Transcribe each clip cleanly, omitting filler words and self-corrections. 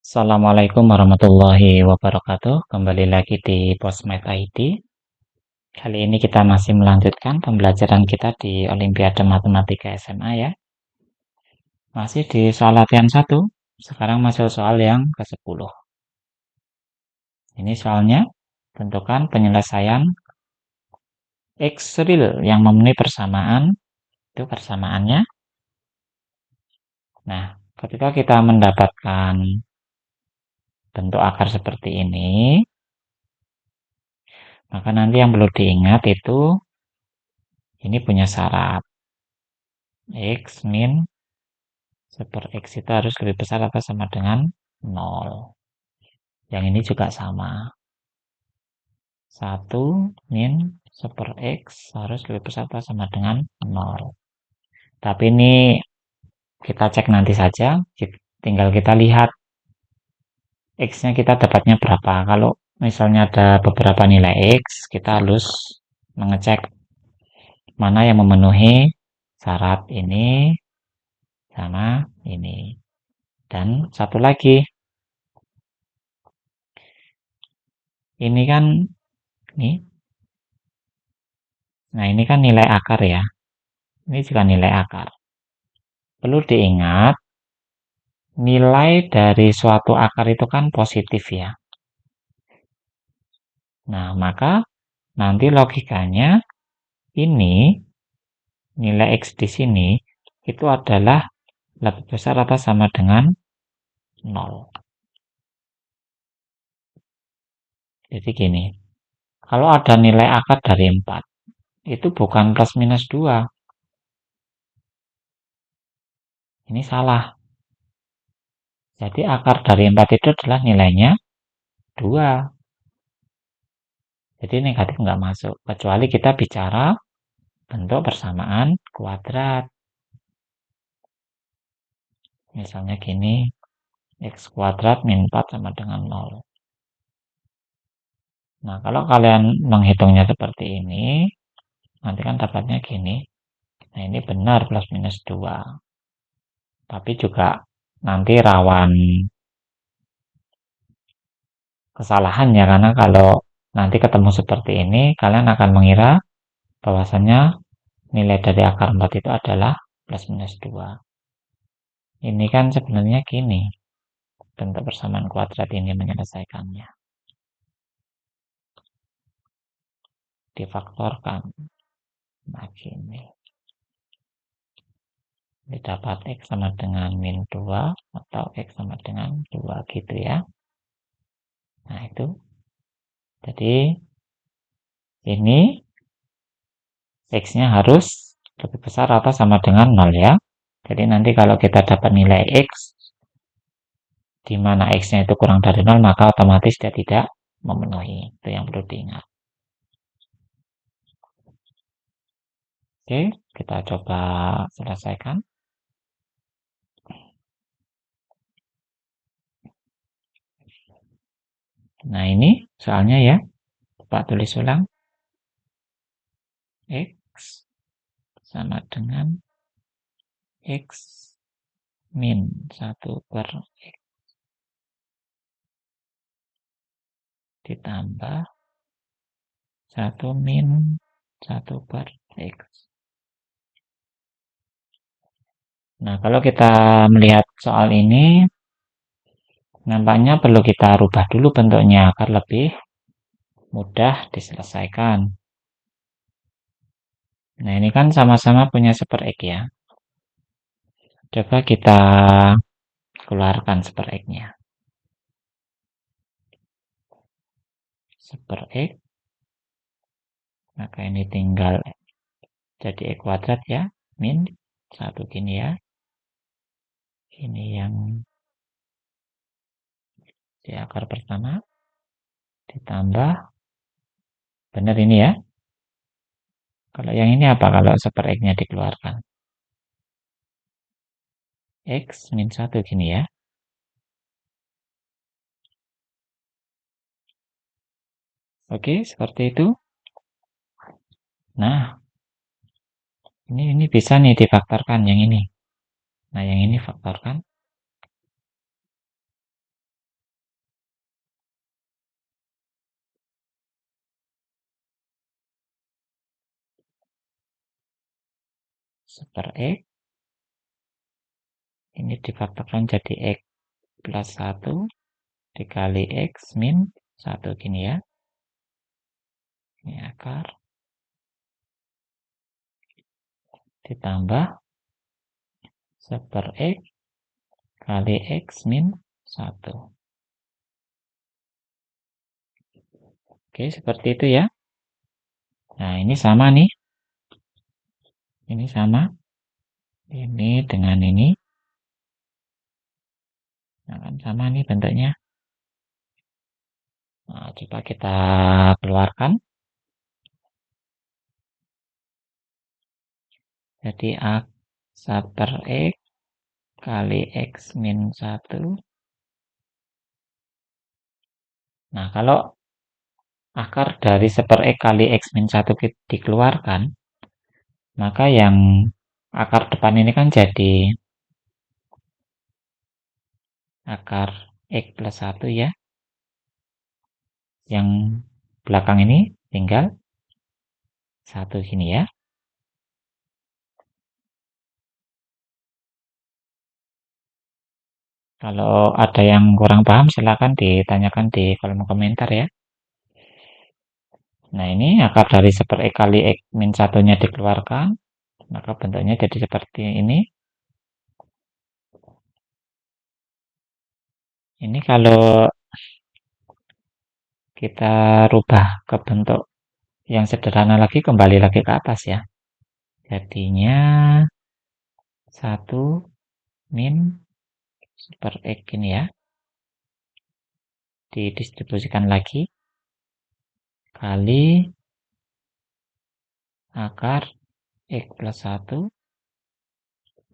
Assalamualaikum warahmatullahi wabarakatuh. Kembali lagi di Postmed ID. Kali ini kita masih melanjutkan pembelajaran kita di Olimpiade Matematika SMA ya. Masih di soal latihan 1. Sekarang masuk soal yang ke-10. Ini soalnya tentukan penyelesaian X real yang memenuhi persamaan. Itu persamaannya. Nah, ketika kita mendapatkan bentuk akar seperti ini, maka nanti yang perlu diingat itu ini punya syarat X min 1/X itu harus lebih besar atau sama dengan 0. Yang ini juga sama. 1 min 1/X harus lebih besar atau sama dengan 0. Tapi ini kita cek nanti saja. Tinggal kita lihat X-nya kita dapatnya berapa. Kalau misalnya ada beberapa nilai X, kita harus mengecek mana yang memenuhi syarat ini sama ini. Dan satu lagi, ini kan nih. Nah, ini kan nilai akar ya. Ini juga nilai akar. Perlu diingat, nilai dari suatu akar itu kan positif ya. Nah, maka nanti logikanya ini nilai X di sini itu adalah lebih besar atau sama dengan 0. Jadi gini, kalau ada nilai akar dari 4, itu bukan plus minus 2. Ini salah. Jadi akar dari 4 itu adalah nilainya 2. Jadi negatif nggak masuk. Kecuali kita bicara bentuk persamaan kuadrat. Misalnya gini, X kuadrat min 4 sama dengan 0. Nah, kalau kalian menghitungnya seperti ini, nanti kan dapatnya gini. Nah, ini benar plus minus 2. Tapi juga nanti rawan kesalahan ya, karena kalau nanti ketemu seperti ini, kalian akan mengira bahwasannya nilai dari akar 4 itu adalah plus minus 2. Ini kan sebenarnya gini, bentuk persamaan kuadrat ini menyelesaikannya. Difaktorkan. Nah, gini. Didapat X sama dengan min 2 atau X sama dengan 2 gitu ya. Nah, itu. Jadi, ini X-nya harus lebih besar atau sama dengan 0 ya. Jadi nanti kalau kita dapat nilai X, di mana X-nya itu kurang dari 0, maka otomatis dia tidak memenuhi. Itu yang perlu diingat. Oke, kita coba selesaikan. Nah, ini soalnya ya. Coba tulis ulang. X sama dengan X min 1/X ditambah 1 min 1/X. Nah, kalau kita melihat soal ini, nampaknya perlu kita rubah dulu bentuknya agar lebih mudah diselesaikan. Nah, ini kan sama-sama punya 1/X ya. Coba kita keluarkan 1/X-nya. 1/X, maka ini tinggal jadi X kuadrat ya, min 1 gini ya. Ini yang di akar pertama, ditambah, benar ini ya. Kalau yang ini apa kalau 1/X-nya dikeluarkan? X min 1 gini ya. Oke, seperti itu. Nah, ini bisa nih difaktorkan yang ini. Nah, yang ini faktorkan. super X. Ini difaktorkan jadi X plus 1 dikali X min 1 gini ya. Ini akar. Ditambah super X kali X min 1. Oke, seperti itu ya. Nah, ini sama nih. Ini sama. Ini dengan ini. Nah, kan sama nih bentuknya. Nah, coba kita keluarkan. Jadi A super X kali X min 1. Nah, kalau akar dari super X kali X min 1 dikeluarkan, maka yang akar depan ini kan jadi akar X plus 1 ya. Yang belakang ini tinggal 1 gini ya. Kalau ada yang kurang paham, silakan ditanyakan di kolom komentar ya. Nah, ini akar dari super X kali X min 1-nya dikeluarkan, maka bentuknya jadi seperti ini. Ini kalau kita rubah ke bentuk yang sederhana lagi, kembali lagi ke atas ya. Jadinya 1 min super X ini ya. Didistribusikan lagi kali akar X plus 1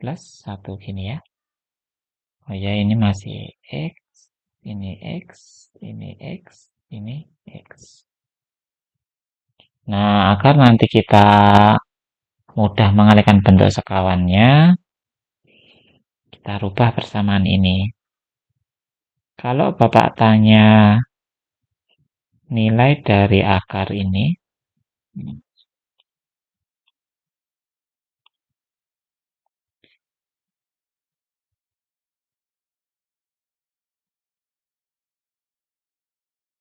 plus 1 gini ya. Oh ya, ini masih X, ini X, ini X, ini X. Nah, agar nanti kita mudah mengalihkan bentuk sekawannya, kita rubah persamaan ini. Kalau Bapak tanya nilai dari akar ini,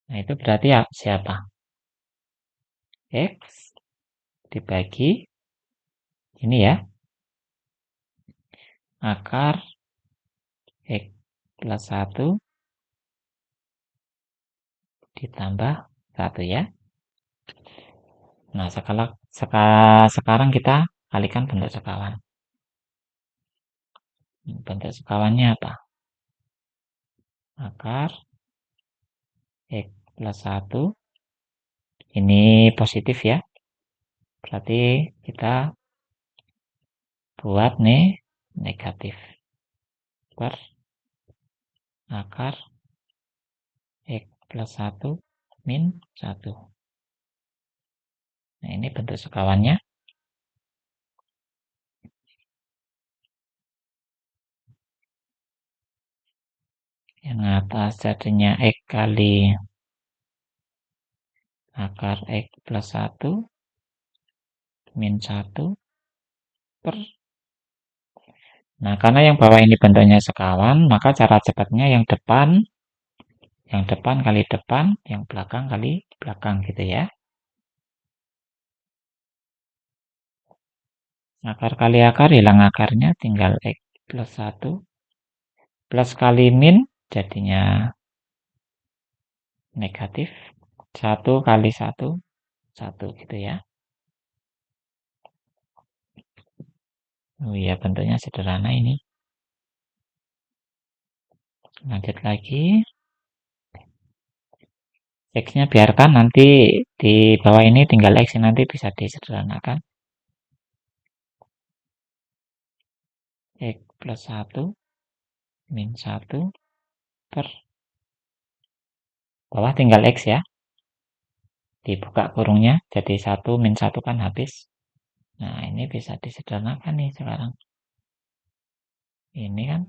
nah itu berarti ya siapa? X dibagi ini ya, akar X plus 1 ditambah 1 ya. Nah, sekarang kita kalikan bentuk sekawan. Bentuk sekawannya apa? Akar X plus 1. Ini positif ya. Berarti kita buat nih negatif. Per akar X plus 1 min 1. Nah, ini bentuk sekawannya. Yang atas jadinya X kali akar X plus 1 min 1 per. Nah, karena yang bawah ini bentuknya sekawan, maka cara cepatnya yang depan kali depan, yang belakang kali belakang gitu ya. Akar kali akar hilang akarnya, tinggal X plus 1 plus kali min jadinya negatif 1 kali 1 1 gitu ya. Oh iya, bentuknya sederhana ini. Lanjut lagi. X-nya biarkan, nanti di bawah ini tinggal X, nanti bisa disederhanakan. X plus 1 min 1 per bawah tinggal X ya. Dibuka kurungnya, jadi 1 min 1 kan habis. Nah, ini bisa disederhanakan nih sekarang. Ini kan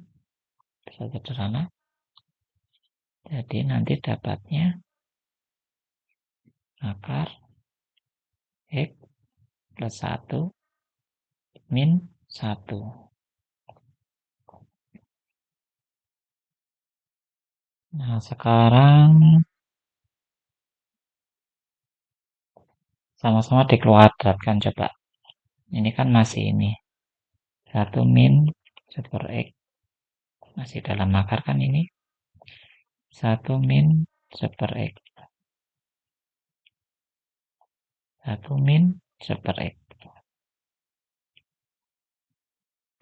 bisa sederhana. Jadi nanti dapatnya akar X plus 1 min 1. Nah, sekarang sama-sama dikuadratkan coba. Ini kan masih ini. 1 min super X. Masih dalam akar kan ini. 1 min super X. 1 min super X.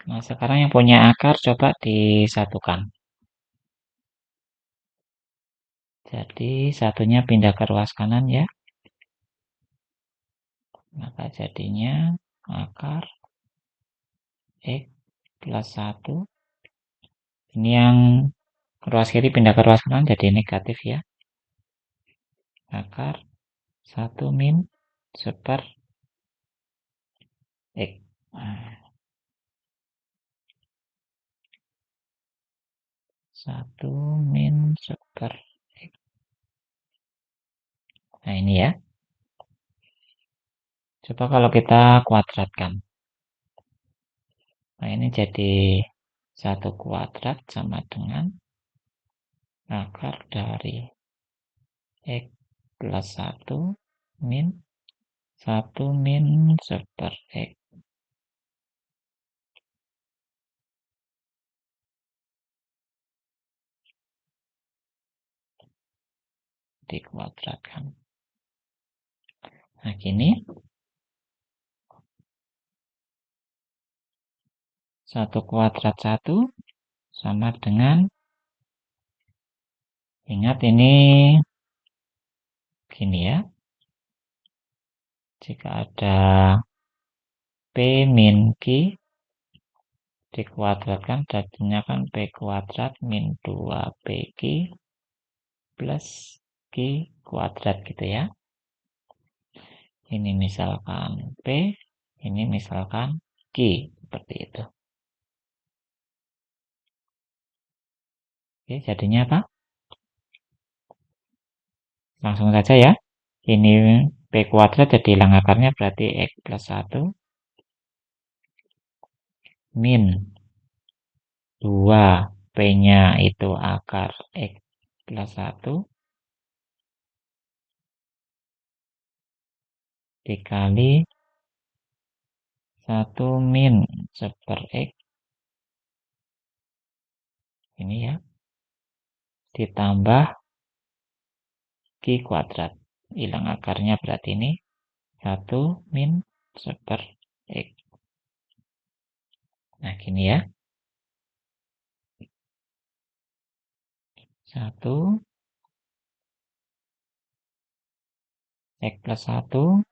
Nah, sekarang yang punya akar coba disatukan. Jadi, satunya pindah ke ruas kanan ya. Maka jadinya akar X plus 1. Ini yang ruas kiri pindah ke ruas kanan jadi negatif ya. Akar 1 min super X. Nah, 1 min super X. Nah, ini ya. Coba kalau kita kuadratkan. Nah, ini jadi 1 kuadrat sama dengan akar dari X plus 1 min 1 min super X. Dikuadratkan. Nah, gini. 1 kuadrat 1 sama dengan, ingat ini gini ya. Jika ada P min Q dikuadratkan, jadinya kan P kuadrat min 2PQ plus Q kuadrat gitu ya. Ini misalkan P, ini misalkan Q, seperti itu. Oke, jadinya apa? Langsung saja ya. Ini P kuadrat jadi hilang akarnya, berarti X plus 1 min 2 P-nya itu akar X plus 1 dikali 1 min super X ini ya, ditambah Q kuadrat. Hilang akarnya berarti ini 1 min super X. Nah, gini ya. 1 X plus 1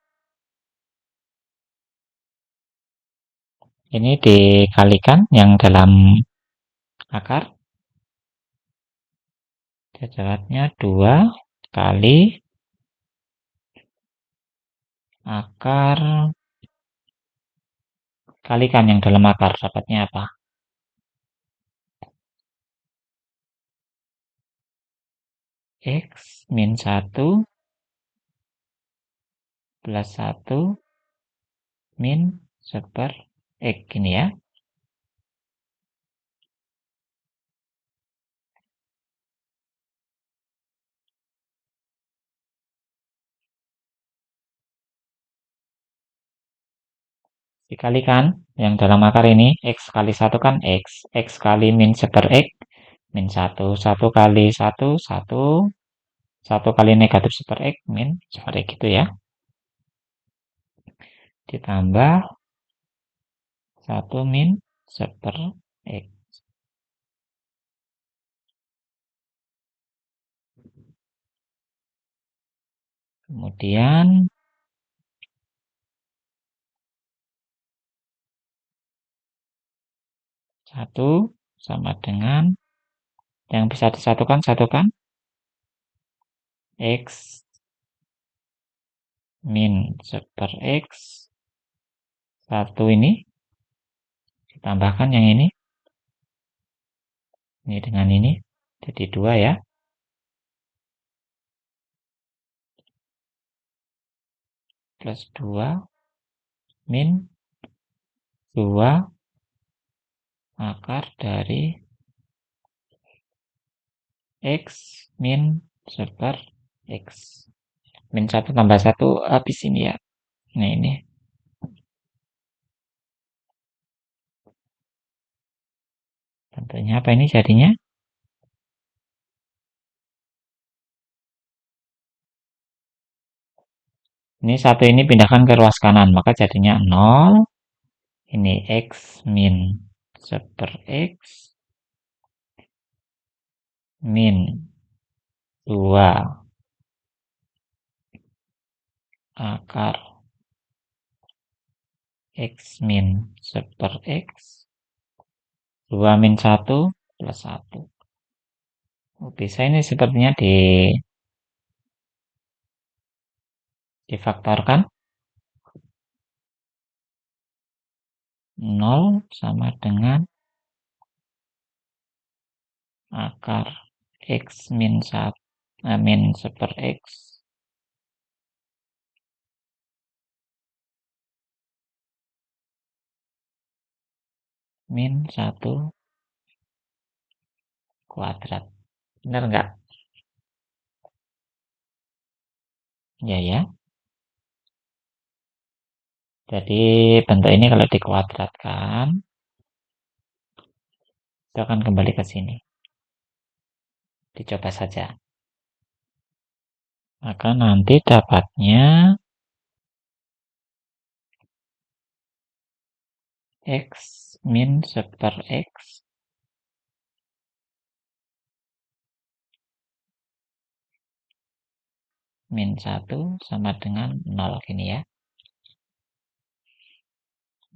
ini dikalikan yang dalam akar. Jajarannya 2 kali akar, kalikan yang dalam akar, dapatnya apa? X min 1 plus 1 min super X gini ya. Dikalikan yang dalam akar ini, X kali 1 kan X. X kali min super X min 1. 1 kali 1, 1. 1 kali negatif super X min super X gitu ya. Ditambah 1 min super X. Kemudian 1 sama dengan, yang bisa disatukan, satukan. X min super X 1 ini ditambahkan yang ini dengan ini jadi 2 ya, plus 2 min 2 akar dari X min super X. Min 1 tambah 1 habis ini ya. Nah ini. Tentunya apa ini jadinya? Ini satu ini pindahkan ke ruas kanan, maka jadinya 0. Ini X min super X min 2 akar X min super X 2 min 1 plus 1. Oh, bisa ini sepertinya difaktorkan. 0 sama dengan akar X min 1 min super X min 1 kuadrat. Benar nggak? Ya ya. Jadi bentuk ini kalau dikuadratkan, itu akan kembali ke sini. Dicoba saja. Maka nanti dapatnya X min super X min 1 sama dengan 0 gini ya.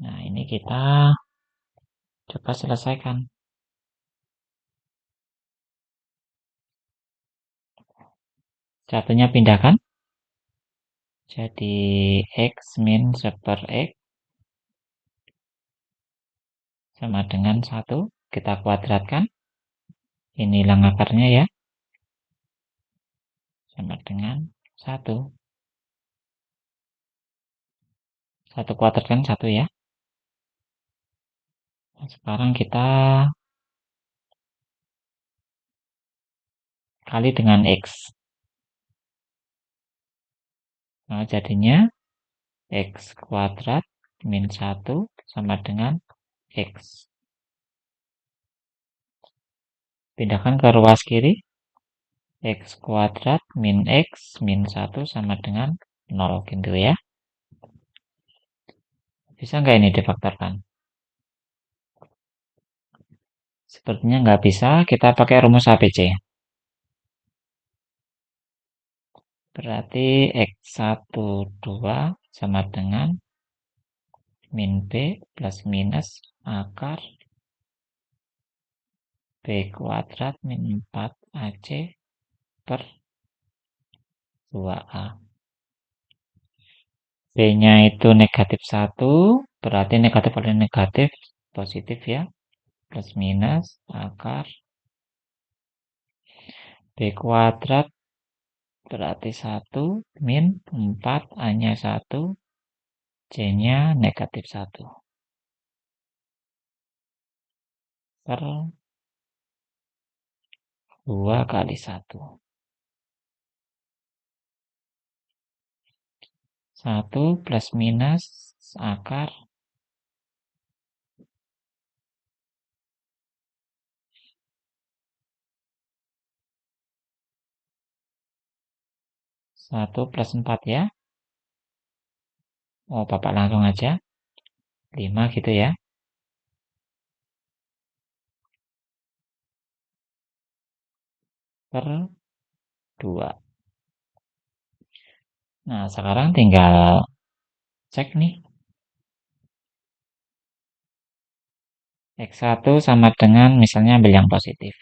Nah, ini kita coba selesaikan. Satunya pindahkan. Jadi X min super X sama dengan 1. Kita kuadratkan. Ini hilang akarnya ya. Sama dengan 1. 1 kuadratkan 1 ya. Nah, sekarang kita kali dengan X. Nah, jadinya X kuadrat min 1 sama dengan X. Pindahkan ke ruas kiri. X kuadrat min X min 1 sama dengan 0 gitu ya. Bisa nggak ini difaktorkan? Sepertinya nggak bisa, kita pakai rumus ABC. Berarti X12 sama dengan min B plus minus akar B kuadrat min 4AC per 2A. B-nya itu negatif 1, berarti negatif kali negatif positif ya. Plus minus akar B kuadrat berarti 1 min 4 A-nya 1, C-nya negatif 1 per 2 kali 1. 1 plus minus akar 1 plus 4 ya. Oh, Bapak langsung aja. 5 gitu ya. Per 2. Nah, sekarang tinggal cek nih. X1 sama dengan misalnya ambil yang positif.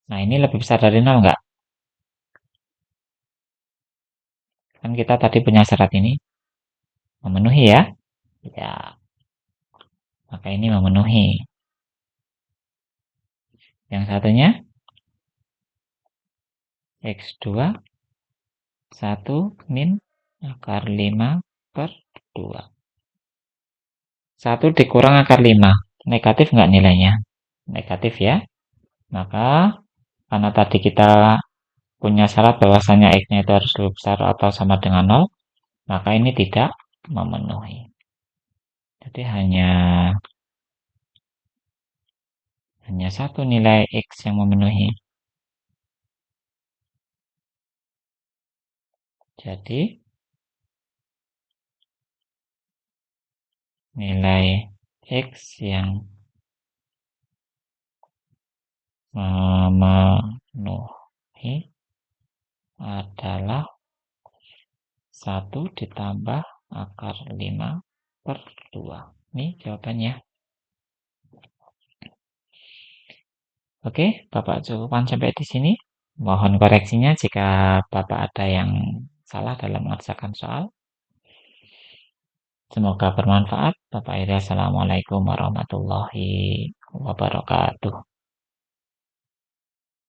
Nah, ini lebih besar dari 0 nggak? Kan kita tadi punya syarat ini. Memenuhi ya. Ya, maka ini memenuhi. Yang satunya X2 1 min akar 5 per 2. 1 dikurang akar 5. Negatif nggak nilainya? Negatif ya. Maka karena tadi kita punya syarat bahwasanya X-nya itu harus lebih besar atau sama dengan 0, maka ini tidak memenuhi. Jadi hanya satu nilai X yang memenuhi. Jadi nilai X yang memenuhi adalah 1 ditambah akar 5 per 2. Ini jawabannya. Oke, Bapak cukupkan sampai di sini. Mohon koreksinya jika Bapak ada yang salah dalam mengerjakan soal. Semoga bermanfaat. Bapak Ira, Assalamualaikum warahmatullahi wabarakatuh.